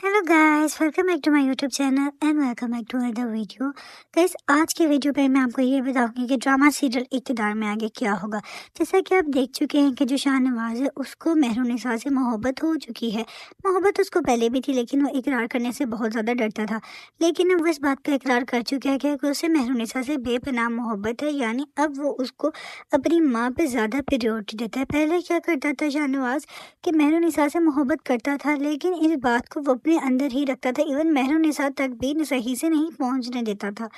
Hello guys, welcome back to my YouTube channel and welcome back to another video. Guys, आज के video पे मैं आपको ये बताऊंगी कि ड्रामा सीरियल इक़्तिदार में आगे क्या होगा। जैसा कि आप देख चुके हैं कि जो शाहनवाज है उसको मेहरुनिसा से मोहब्बत हो चुकी है। मोहब्बत उसको पहले भी थी, लेकिन वो इकरार करने से बहुत ज़्यादा डरता था। लेकिन अब वो इस बात का इकरार कर चुका है कि उसे मेहरुनिसा से बेपनाह मोहब्बत है, यानी अब वो उसको अपनी माँ पे ज़्यादा प्रायोरिटी देता है। पहले क्या करता था शाहनवाज कि मेहरुनिसा से मोहब्बत करता था, लेकिन इस बात को वो अपने अंदर ही रखता था। इवन मेहरुनिसा तक भी सही से नहीं पहुंचने देता था।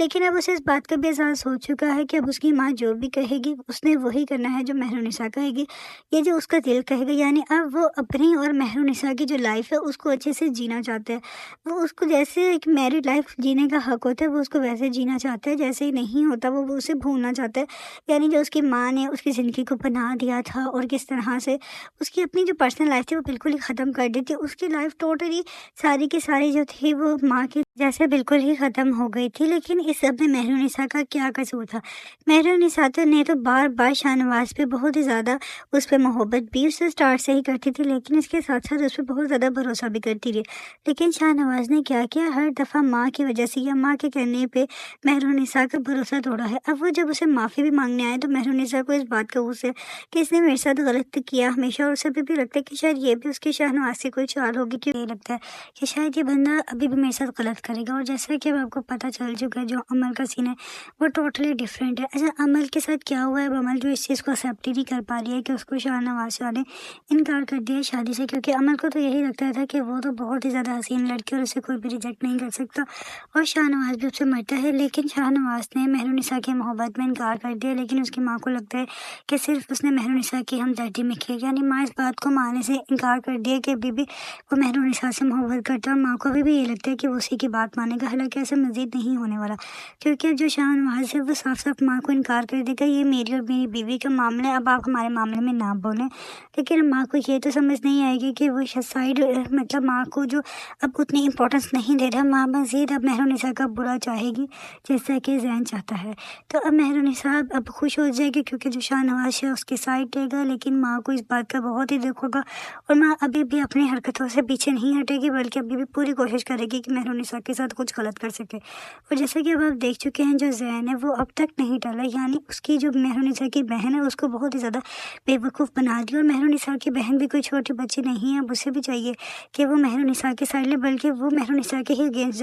लेकिन अब उसे इस बात का भी एहसास हो चुका है कि अब उसकी माँ जो भी कहेगी उसने वही करना है जो मेहरुनिसा कहेगी, ये जो उसका दिल कहेगा। यानी अब वो अपनी और मेहरुनिसा की जो लाइफ है उसको अच्छे से जीना चाहते हैं। वो उसको जैसे एक मैरिड लाइफ जीने का हक होता है वो उसको वैसे जीना चाहता है, जैसे ही नहीं होता वो उसे भूलना चाहता है। यानी जो उसकी माँ ने उसकी ज़िंदगी को बना दिया था और किस तरह से उसकी अपनी जो पर्सनल लाइफ थी वो बिल्कुल ही ख़त्म कर दी थी। उसकी लाइफ टोटली सारी की सारी जो थी वो माँ की जैसे बिल्कुल ही ख़त्म हो गई थी। लेकिन इस सब में मेहरुनिसा का क्या कसूर था? मेहरुनिसा ने तो बार बार शाहनवाज पे बहुत ही ज़्यादा उस पर मोहब्बत भी उसे स्टार्ट से ही करती थी, लेकिन इसके साथ साथ उस पर बहुत ज़्यादा भरोसा भी करती रही। लेकिन शाहनवाज ने क्या किया, हर दफ़ा माँ की वजह से या माँ के कहने पे मेहरुनिसा का भरोसा तोड़ा है। अब वो जब उसे माफ़ी भी मांगने आए तो मेहरुनिसा को इस बात का गुस्सा है कि इसने मेरे साथ गलत किया हमेशा, और उसे अभी भी लगता है कि शायद ये भी उसकी शाहनवाज से कोई चाल होगी, कि ये लगता है कि शायद ये बंदा अभी भी मेरे साथ गलत करेगा। और जैसा कि अब आपको पता चल चुका है, जो अमल का सीन है वो टोटली डिफरेंट है। अच्छा, अमल के साथ क्या हुआ है, अब अमल जो इस चीज़ को एक्सेप्ट ही नहीं कर पा रही है कि उसको शाहनवाज ने इनकार कर दिया शादी से, क्योंकि अमल को तो यही लगता था कि वो तो बहुत ही ज़्यादा हसीन लड़की और उसे कोई भी रिजेक्ट नहीं कर सकता और शाहनवाज भी उससे मरता है। लेकिन शाहनवाज ने मेहरुनिसा की मोहब्बत में इनकार कर दिया, लेकिन उसकी माँ को लगता है कि सिर्फ उसने मेहरुनिसा की हमदर्दी में की। यानी माँ इस बात को मानने से इनकार कर दिया कि अभी भी वो मेहरुनिसा से मोहब्बत करता है, और माँ को अभी भी ये लगता है कि वो उसी की बात मानेगा। हालांकि ऐसा मज़ीद नहीं होने वाला, क्योंकि अब जो शाहनवाज है वो साफ साफ माँ को इनकार कर देगा, ये मेरी और मेरी बीवी का मामला है, अब आप हमारे मामले में ना बोलें। लेकिन माँ को ये तो समझ नहीं आएगी कि वो साइड मतलब माँ को जो अब उतनी इंपॉर्टेंस नहीं दे रहा, माँ मज़ीद अब मेहरुनिसा का बुरा चाहेगी जैसा कि ज़ैन चाहता है। तो अब मेहरुनिसा अब खुश हो जाएगी क्योंकि जो शाहनवाज है उसकी साइड लेगा, लेकिन माँ को इस बात का बहुत ही दुख होगा और माँ अभी भी अपनी हरकतों से पीछे नहीं हटेगी, बल्कि अभी भी पूरी कोशिश करेगी कि मेहरुनिसा के साथ कुछ गलत कर सके। और जैसा कि अब आप देख चुके हैं, जो ज़ैन है वो अब तक नहीं टला, यानी उसकी जो मेहरुनिसा की बहन है उसको बहुत ही ज़्यादा बेवकूफ़ बना दी। और मेहरुनिसा की बहन भी कोई छोटी बच्ची नहीं है, अब उसे भी चाहिए कि वो मेहरुनिसा की साइड ले, बल्कि वो मेहरुनिसा के ही अगेंस्ट